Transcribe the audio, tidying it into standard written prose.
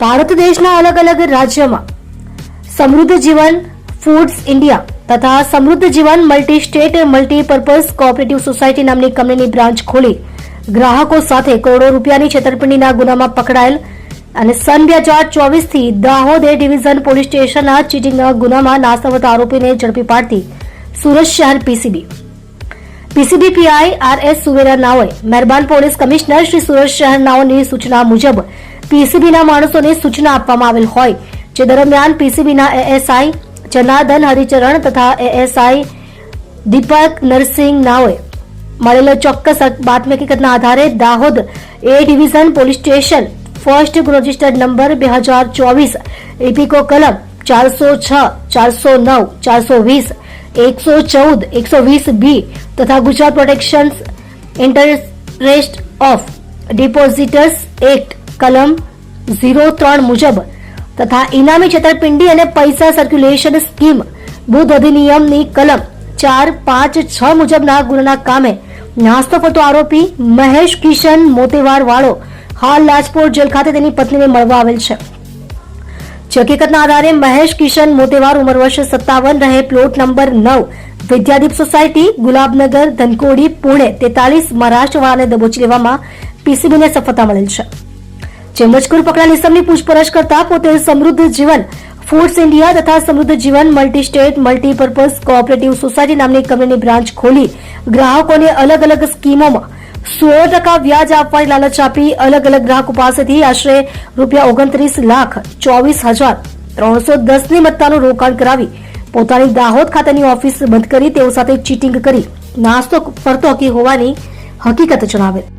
ભારત દેશના અલગ અલગ રાજ્યોમાં સમૃદ્ધ જીવન ફૂડ્સ ઇન્ડિયા તથા સમૃદ્ધ જીવન multi state multipurpose cooperative society નામની કંપનીની બ્રાન્ચ ખોલી ગ્રાહકો સાથે કરોડો રૂપિયાની છેતરપિંડીના ગુનામાં પકડાયેલ અને સન 2024 થી દાહોદ એ ડિવિઝન પોલીસ સ્ટેશનના ચીટિંગના ગુનામાં નાસ્તા આરોપીને ઝડપી પાડતી સુરત શહેર પીસીબી પીઆઈ આરએસ સુવેરા નાઓએ મહેરબાન પોલીસ કમિશનર શ્રી સુરત શહેર નાઓની સૂચના મુજબ પીસીબીના માણસોને સૂચના આપવામાં આવેલ હોય જે દરમિયાન પીસીબીના એએસઆઈ જનાર્દન હરિચરણ તથા એએસઆઈ દીપક નરસિંહ નાઓએ મળેલો ચોક્કસ બાતમી હકીકતના આધારે Dahod A division police station first registered number 2024 ઇપીકો કલમ 406, 409, 420, 114, 120 બી તથા Gujarat protection interest of depositors act કલમ 03 મુજબ તથા ઇનામી છેતરપિંડી અને પૈસા સર્ક્યુલેશન સ્કીમ બુધ અધિનિયમની કલમ 4, 5, 6 મુજબના ગુનાના કામે નાસ્તો ફરતો આરોપી મહેશ કિશન મોતીવાર વાળો હાલ રાજકોટ જેલ ખાતે તેની પત્નીને મળવા આવેલ છે. જે હકીકતના આધારે મહેશ કિશન મોતીવાર ઉંમર વર્ષ 57 રહે plot number 9 Vidyadeep society Gulabnagar Dhankodi Pune 43 Maharashtra વાળાને દબોચી લેવામાં પીસીબીને સફળતા મળેલ છે. જે મજકૂર પકડાયેલ ઇસમની પૂછપરછ કરતા પોતે સમૃદ્ધ જીવન ફૂડ્સ ઇન્ડિયા તથા સમૃદ્ધ જીવન multi state multipurpose cooperative society નામની કંપનીની બ્રાન્ચ ખોલી ગ્રાહકોને અલગ અલગ સ્કીમોમાં 16% વ્યાજ આપવાની લાલચ આપી અલગ અલગ ગ્રાહકો પાસેથી આશરે ₹29,24,310 ની મત્તાનું રોકાણ કરાવી પોતાની દાહોદ ખાતેની ઓફિસ બંધ કરી તેઓ સાથે ચીટિંગ કરી નાસ્તો ફરતો હોવાની હકીકત જણાવેલ.